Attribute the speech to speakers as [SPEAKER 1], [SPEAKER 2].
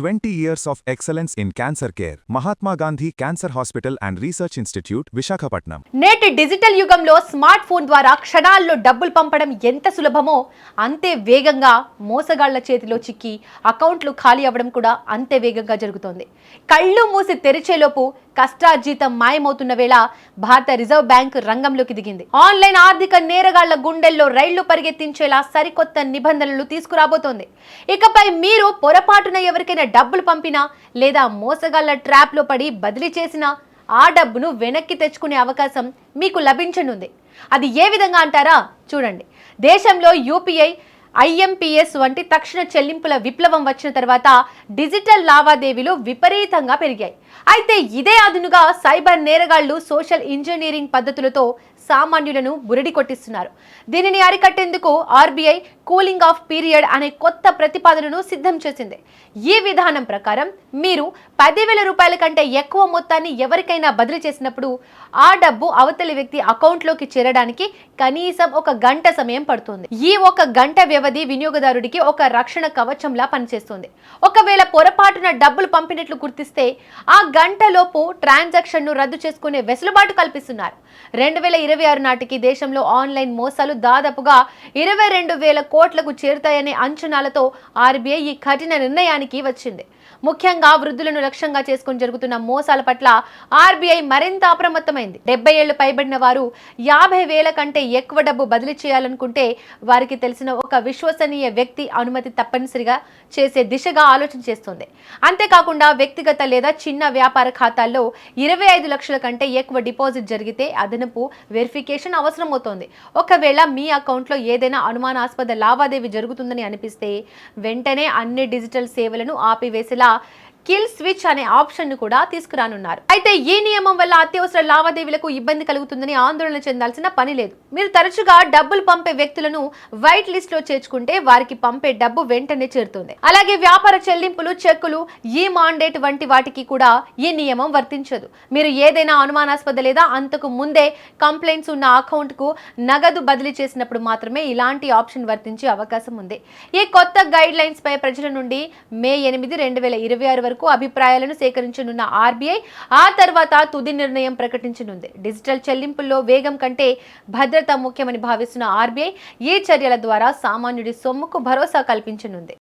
[SPEAKER 1] 20 years of excellence in cancer care. Mahatma Gandhi Cancer Hospital and Research Institute, Visakhapatnam.
[SPEAKER 2] నేటి digital యుగంలో smart phone ద్వారా క్షణాల్లో డబ్బులు పంపడం ఎంత సులభమో అంతే వేగంగా మోసగాళ్ల చేతిలో చిక్కి అకౌంట్లు ఖాళీ అవ్వడం కూడా అంతే వేగంగా జరుగుతోంది. కళ్ళు మూసి తెరిచేలోపు కష్టార్జితం మాయమవుతున్న వేళ భారత రిజర్వ్ బ్యాంక్ రంగంలోకి దిగింది. ఆన్లైన్ ఆర్థిక నేరగాళ్ల గుండెల్లో రైళ్లు పరిగెత్తించేలా సరికొత్త నిబంధనలు తీసుకురాబోతోంది. ఇకపై మీరు పొరపాటున ఎవరికైనా డబ్బులు పంపినా లేదా మోసగాళ్ల ట్రాప్ లో పడి బదిలీ చేసినా ఆ డబ్బును వెనక్కి తెచ్చుకునే అవకాశం మీకు లభించనుంది. అది ఏ విధంగా అంటారా? చూడండి. దేశంలో యూపీఐ, ఐఎంపీఎస్ వంటి తక్షణ చెల్లింపుల విప్లవం వచ్చిన తర్వాత డిజిటల్ లావాదేవీలు విపరీతంగా పెరిగాయి. అయితే ఇదే అదునుగా సైబర్ నేరగాళ్లు సోషల్ ఇంజనీరింగ్ పద్ధతులతో సామాన్యులను బురిడి కొట్టిస్తున్నారు. దీనిని అరికట్టేందుకు ఆర్బీఐ కూలింగ్ ఆఫ్ పీరియడ్ అనే కొత్త ప్రతిపాదనను సిద్ధం చేసింది. ఈ విధానం ప్రకారం మీరు 10,000 రూపాయల కంటే ఎక్కువ మొత్తాన్ని ఎవరికైనా బదిలీ చేసినప్పుడు ఆ డబ్బు అవతలి వ్యక్తి అకౌంట్లోకి చేరడానికి కనీసం 1 గంట సమయం పడుతుంది. ఈ 1 గంట వ్యవధి వినియోగదారుడికి ఒక రక్షణ కవచంలా పనిచేస్తుంది. ఒకవేళ పొరపాటున డబ్బులు పంపినట్లు గుర్తిస్తే ఆ గంటలోపు ట్రాన్సాక్షన్ ను రద్దు చేసుకునే వెసులుబాటు కల్పిస్తున్నారు. 2026 నాటికి దేశంలో ఆన్లైన్ మోసాలు దాదాపుగా 22,000 కోట్లకు చేరుతాయనే అంచనాలతో ఆర్బీఐ ఈ కఠిన నిర్ణయానికి వచ్చింది. ముఖ్యంగా వృద్ధులను లక్ష్యంగా చేసుకుని జరుగుతున్న మోసాల పట్ల ఆర్బీఐ మరింత అప్రమత్తమైంది. 70 ఏళ్లు పైబడిన వారు 50,000 కంటే ఎక్కువ డబ్బు బదిలీ చేయాలనుకుంటే వారికి తెలిసిన ఒక విశ్వసనీయ వ్యక్తి అనుమతి తప్పనిసరిగా చేసే దిశగా ఆలోచన చేస్తోంది. అంతేకాకుండా వ్యక్తిగత లేదా చిన్న వ్యాపార ఖాతాల్లో 25 లక్షల కంటే ఎక్కువ డిపాజిట్ జరిగితే అదనపు వెరిఫికేషన్ అవసరమవుతోంది. ఒకవేళ మీ అకౌంట్లో ఏదైనా అనుమానాస్పద లావాదేవీ జరుగుతుందని అనిపిస్తే వెంటనే అన్ని డిజిటల్ సేవలను ఆపివేసేలా కిల్ స్విచ్ అనే ఆప్షన్ ను కూడా తీసుకురానున్నారు. అయితే ఈ నియమం వల్ల అత్యవసర లావాదేవీలకు ఇబ్బంది కలుగుతుందని ఆందోళన చెందాల్సిన పని లేదు. మీరు తరచుగా డబ్బులు పంపే వ్యక్తులను వైట్ లిస్ట్ లో చేర్చుకుంటే వారికి పంపే డబ్బు వెంటనే చేరుతుంది. అలాగే వ్యాపార చెల్లింపులు, చెక్కులు, ఈ మాండేట్ వంటి వాటికి కూడా ఈ నియమం వర్తించదు. మీరు ఏదైనా అనుమానాస్పద లేదా అంతకు ముందే కంప్లైంట్స్ ఉన్న అకౌంట్ కు నగదు బదిలీ చేసినప్పుడు మాత్రమే ఇలాంటి ఆప్షన్ వర్తించే అవకాశం ఉంది. ఈ కొత్త గైడ్ లైన్స్ పై ప్రజల నుండి మే 8, 2026 అభిప్రాయాలను సేకరించనున్న ఆర్బీఐ ఆ తర్వాత తుది నిర్ణయం ప్రకటించనుంది. డిజిటల్ చెల్లింపుల్లో వేగం కంటే భద్రత ముఖ్యమని భావిస్తున్న ఆర్బీఐ ఈ చర్యల ద్వారా సామాన్యుడి సొమ్ముకు భరోసా కల్పించనుంది.